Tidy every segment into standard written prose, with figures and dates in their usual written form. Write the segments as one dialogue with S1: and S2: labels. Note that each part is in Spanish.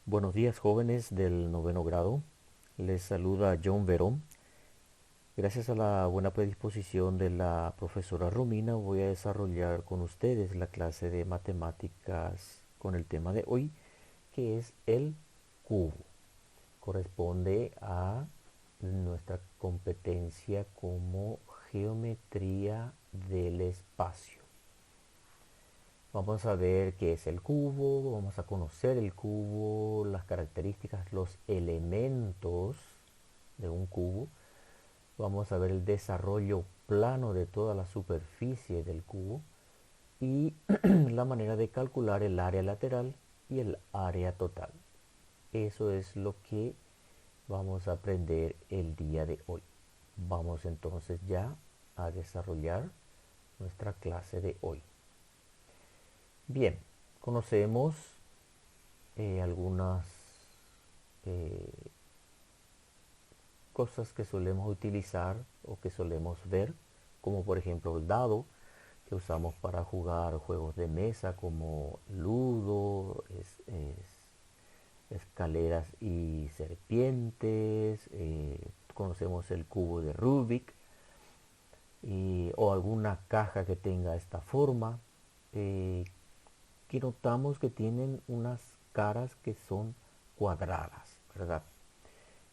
S1: Buenos días, jóvenes del noveno grado. Les saluda John Verón. Gracias a la buena predisposición de la profesora Romina, voy a desarrollar con ustedes la clase de matemáticas con el tema de hoy, que es el cubo. Corresponde a nuestra competencia como geometría del espacio. Vamos a ver qué es el cubo, vamos a conocer el cubo, las características, los elementos de un cubo. Vamos a ver el desarrollo plano de toda la superficie del cubo y la manera de calcular el área lateral y el área total. Eso es lo que vamos a aprender el día de hoy. Vamos entonces ya a desarrollar nuestra clase de hoy. Bien, conocemos algunas eh, cosas que solemos utilizar o que solemos ver, como por ejemplo el dado, que usamos para jugar juegos de mesa como Ludo, escaleras y serpientes, conocemos el cubo de Rubik, o alguna caja que tenga esta forma, eh, que notamos que tienen unas caras que son cuadradas, ¿verdad?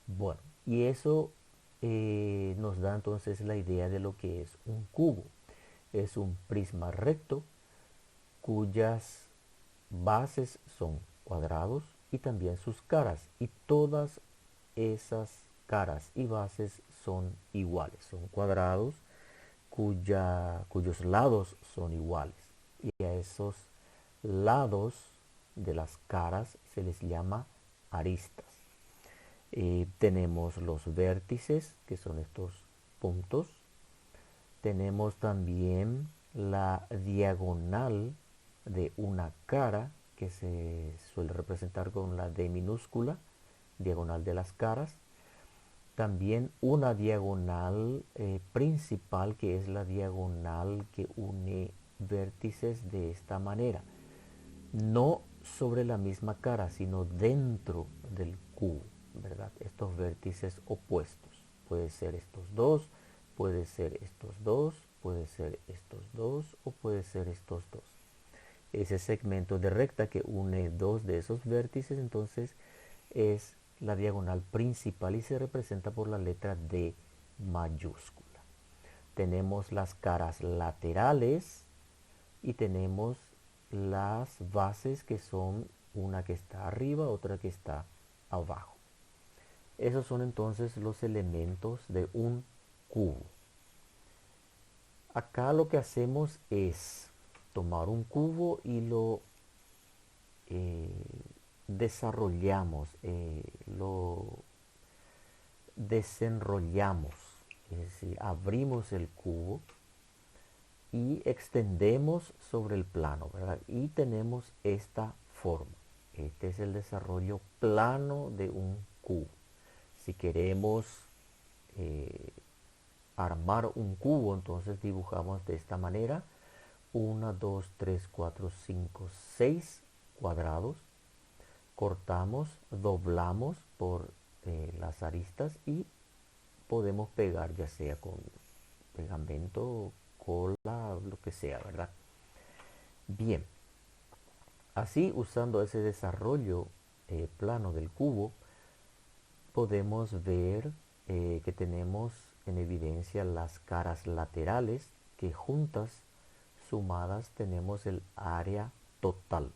S1: Bueno, y eso nos da entonces la idea de lo que es un cubo. Es un prisma recto cuyas bases son cuadrados y también sus caras. Y todas esas caras y bases son iguales, son cuadrados cuyos lados son iguales. Y a esos lados de las caras se les llama aristas. Tenemos los vértices, que son estos puntos. Tenemos también la diagonal de una cara, que se suele representar con la D minúscula, diagonal de las caras. También una diagonal principal, que es la diagonal que une vértices de esta manera. No sobre la misma cara, sino dentro del cubo, ¿verdad? Estos vértices opuestos. Puede ser estos dos, puede ser estos dos, puede ser estos dos o puede ser estos dos. Ese segmento de recta que une dos de esos vértices entonces es la diagonal principal y se representa por la letra D mayúscula. Tenemos las caras laterales y tenemos las bases, que son una que está arriba, otra que está abajo. Esos son entonces los elementos de un cubo. Acá lo que hacemos es tomar un cubo y lo eh, desarrollamos, lo desenrollamos, es decir, abrimos el cubo y extendemos sobre el plano, ¿verdad? Y tenemos esta forma. Este es el desarrollo plano de un cubo. Si queremos eh, armar un cubo, entonces dibujamos de esta manera: 1, 2, 3, 4, 5, 6 cuadrados. Cortamos, doblamos por las aristas y podemos pegar, ya sea con pegamento, cola, lo que sea, ¿verdad? Bien, así usando ese desarrollo plano del cubo, podemos ver que tenemos en evidencia las caras laterales, que juntas, sumadas, tenemos el área total.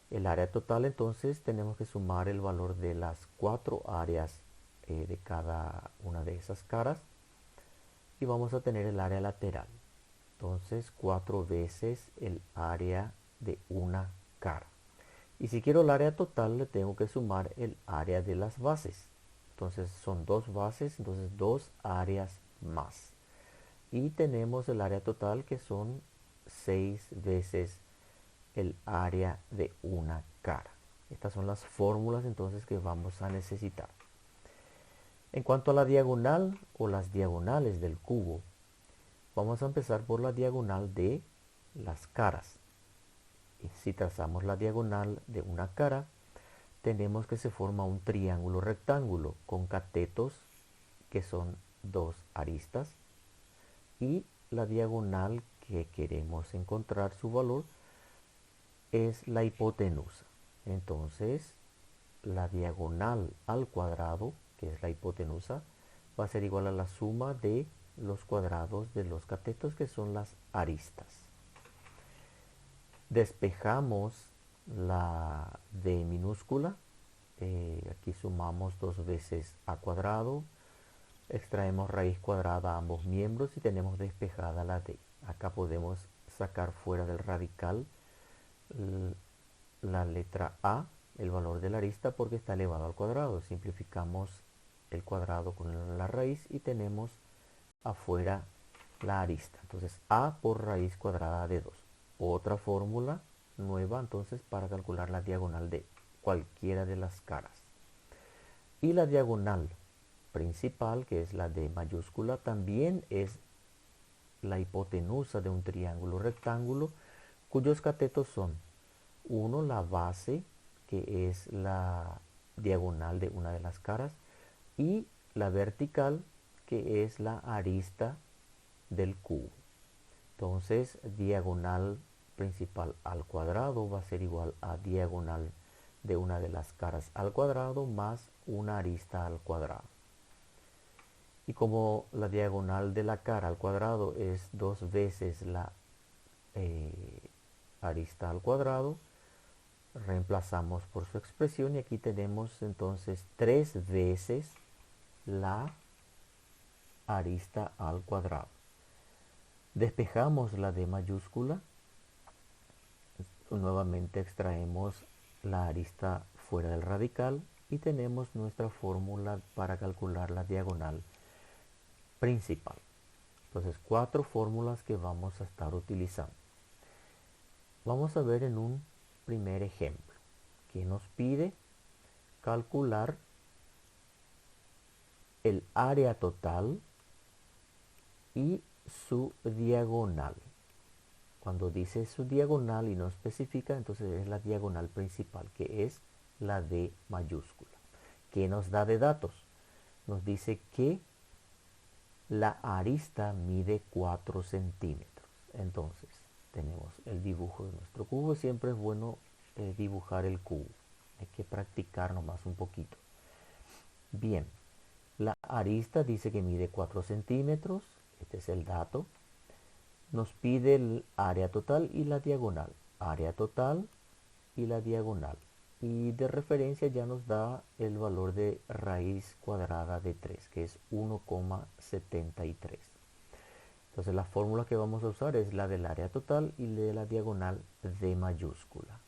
S1: El área total, entonces tenemos que sumar el valor de las cuatro áreas de cada una de esas caras y vamos a tener el área lateral. Entonces 4 veces el área de una cara. Y si quiero el área total, le tengo que sumar el área de las bases. Entonces son dos bases, entonces dos áreas más. Y tenemos el área total, que son 6 veces el área de una cara. Estas son las fórmulas entonces que vamos a necesitar. En cuanto a la diagonal o las diagonales del cubo, vamos a empezar por la diagonal de las caras. Y si trazamos la diagonal de una cara, tenemos que se forma un triángulo rectángulo con catetos que son dos aristas y la diagonal que queremos encontrar su valor es la hipotenusa. Entonces, la diagonal al cuadrado, que es la hipotenusa, va a ser igual a la suma de los cuadrados de los catetos, que son las aristas. Despejamos la d minúscula. Aquí sumamos 2 veces a cuadrado. Extraemos raíz cuadrada a ambos miembros y tenemos despejada la d. Acá podemos sacar fuera del radical la letra a, el valor de la arista, porque está elevado al cuadrado. Simplificamos el cuadrado con la raíz y tenemos afuera la arista. Entonces a por raíz cuadrada de 2. Otra fórmula nueva entonces para calcular la diagonal de cualquiera de las caras. Y la diagonal principal, que es la D mayúscula, también es la hipotenusa de un triángulo rectángulo cuyos catetos son: uno, la base, que es la diagonal de una de las caras, y la vertical, que es la arista del cubo. Entonces, diagonal principal al cuadrado va a ser igual a diagonal de una de las caras al cuadrado más una arista al cuadrado. Y como la diagonal de la cara al cuadrado es 2 veces la arista al cuadrado, reemplazamos por su expresión y aquí tenemos entonces 3 veces la arista al cuadrado. Despejamos la D mayúscula, nuevamente extraemos la arista fuera del radical y tenemos nuestra fórmula para calcular la diagonal principal. Entonces, 4 fórmulas que vamos a estar utilizando. Vamos a ver en un primer ejemplo que nos pide calcular el área total y su diagonal. Cuando dice su diagonal y no especifica, entonces es la diagonal principal, que es la D mayúscula. ¿Qué nos da de datos? Nos dice que la arista mide 4 centímetros. Entonces, tenemos el dibujo de nuestro cubo. Siempre es bueno dibujar el cubo. Hay que practicar nomás un poquito. Bien, la arista dice que mide 4 centímetros. Este es el dato. Nos pide el área total y la diagonal. Área total y la diagonal. Y de referencia ya nos da el valor de raíz cuadrada de 3, que es 1,73. Entonces la fórmula que vamos a usar es la del área total y de la diagonal D mayúscula.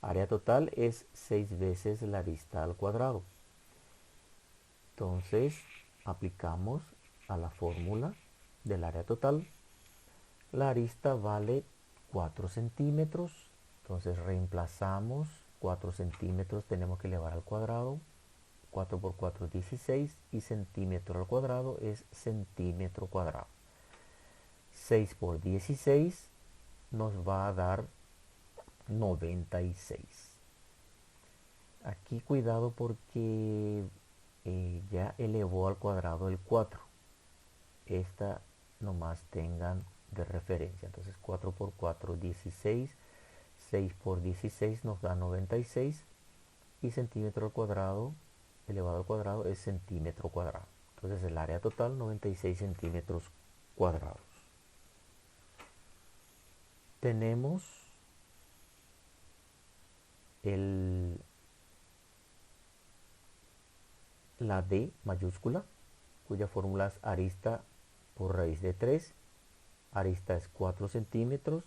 S1: Área total es 6 veces la arista al cuadrado. Entonces aplicamos a la fórmula del área total. La arista vale 4 centímetros. Entonces reemplazamos 4 centímetros, tenemos que elevar al cuadrado. 4 por 4 es 16 y centímetro al cuadrado es centímetro cuadrado. 6 por 16 nos va a dar 96. Aquí cuidado porque ya elevó al cuadrado el 4. Esta nomás tengan de referencia. Entonces 4 por 4 16, 6 por 16 nos da 96 y centímetro al cuadrado elevado al cuadrado es centímetro cuadrado. Entonces el área total 96 centímetros cuadrados. Tenemos la D mayúscula, cuya fórmula es arista por raíz de 3. Arista es 4 centímetros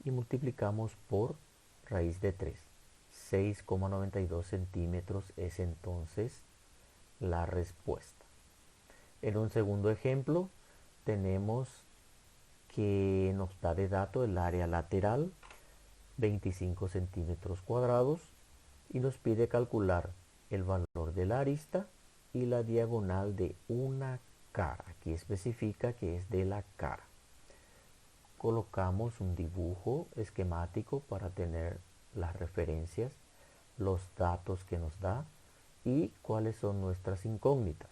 S1: y multiplicamos por raíz de 3. 6,92 centímetros es entonces la respuesta. En un segundo ejemplo tenemos que nos da de dato el área lateral, 25 centímetros cuadrados, y nos pide calcular el valor de la arista y la diagonal de una cara. Aquí especifica que es de la cara. Colocamos un dibujo esquemático para tener las referencias. los datos que nos da y cuáles son nuestras incógnitas.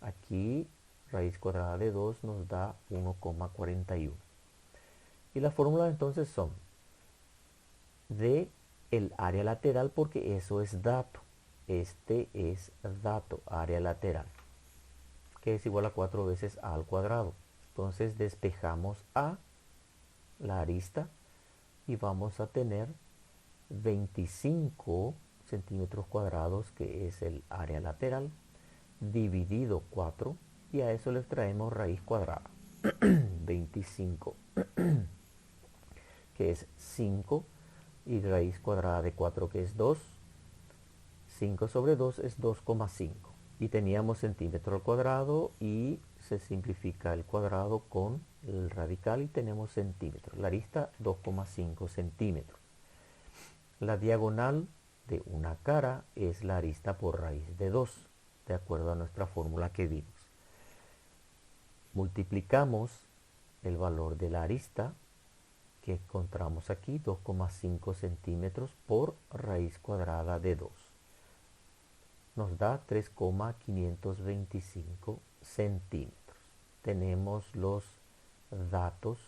S1: Aquí raíz cuadrada de 2 nos da 1,41. Y las fórmulas entonces son de el área lateral, porque eso es dato. Este es dato, área lateral, que es igual a 4 veces a al cuadrado. Entonces despejamos a la arista y vamos a tener 25 centímetros cuadrados, que es el área lateral, dividido 4, y a eso le traemos raíz cuadrada. 25, que es 5, y raíz cuadrada de 4, que es 2. 5 sobre 2 es 2,5. Y teníamos centímetro al cuadrado y se simplifica el cuadrado con el radical y tenemos centímetros. La arista 2,5 centímetros. La diagonal de una cara es la arista por raíz de 2, de acuerdo a nuestra fórmula que vimos. Multiplicamos el valor de la arista que encontramos aquí, 2,5 centímetros por raíz cuadrada de 2. Nos da 3,525 centímetros. Tenemos los datos,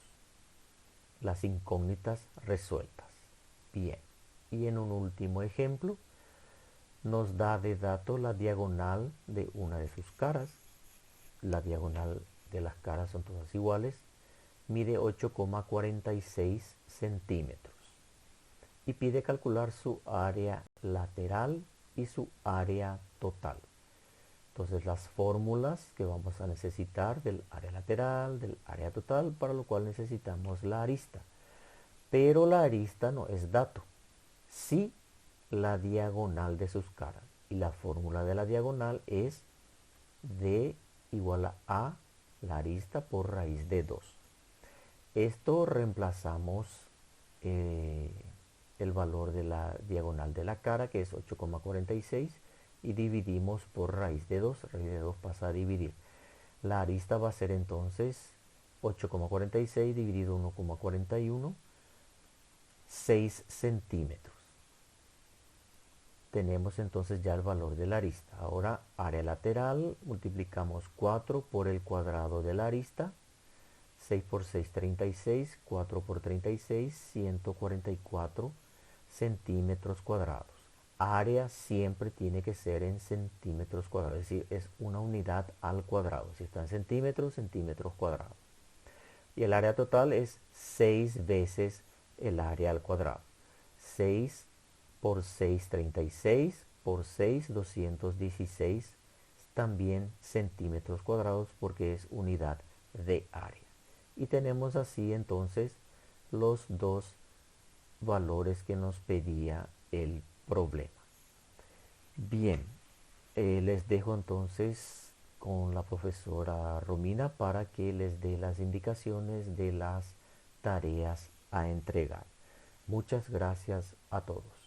S1: las incógnitas resueltas. Bien, y en un último ejemplo, nos da de dato la diagonal de una de sus caras. La diagonal de las caras son todas iguales. Mide 8,46 centímetros. Y pide calcular su área lateral y su área total. Entonces las fórmulas que vamos a necesitar del área lateral, del área total, para lo cual necesitamos la arista. Pero la arista no es dato, sí la diagonal de sus caras. Y la fórmula de la diagonal es d igual a la arista por raíz de 2. Esto reemplazamos el valor de la diagonal de la cara, que es 8,46, y dividimos por raíz de 2. Raíz de 2 pasa a dividir. La arista va a ser entonces 8,46 dividido 1,41, 6 centímetros. Tenemos entonces ya el valor de la arista. Ahora área lateral, multiplicamos 4 por el cuadrado de la arista. 6 por 6, 36, 4 por 36, 144 centímetros cuadrados. Área siempre tiene que ser en centímetros cuadrados, es decir, es una unidad al cuadrado. Si está en centímetros, centímetros cuadrados. Y el área total es 6 veces el área al cuadrado. 6 por 6, 36, por 6, 216, también centímetros cuadrados, porque es unidad de área. Y tenemos así entonces los dos valores que nos pedía el problema. Bien, les dejo entonces con la profesora Romina para que les dé las indicaciones de las tareas a entregar. Muchas gracias a todos.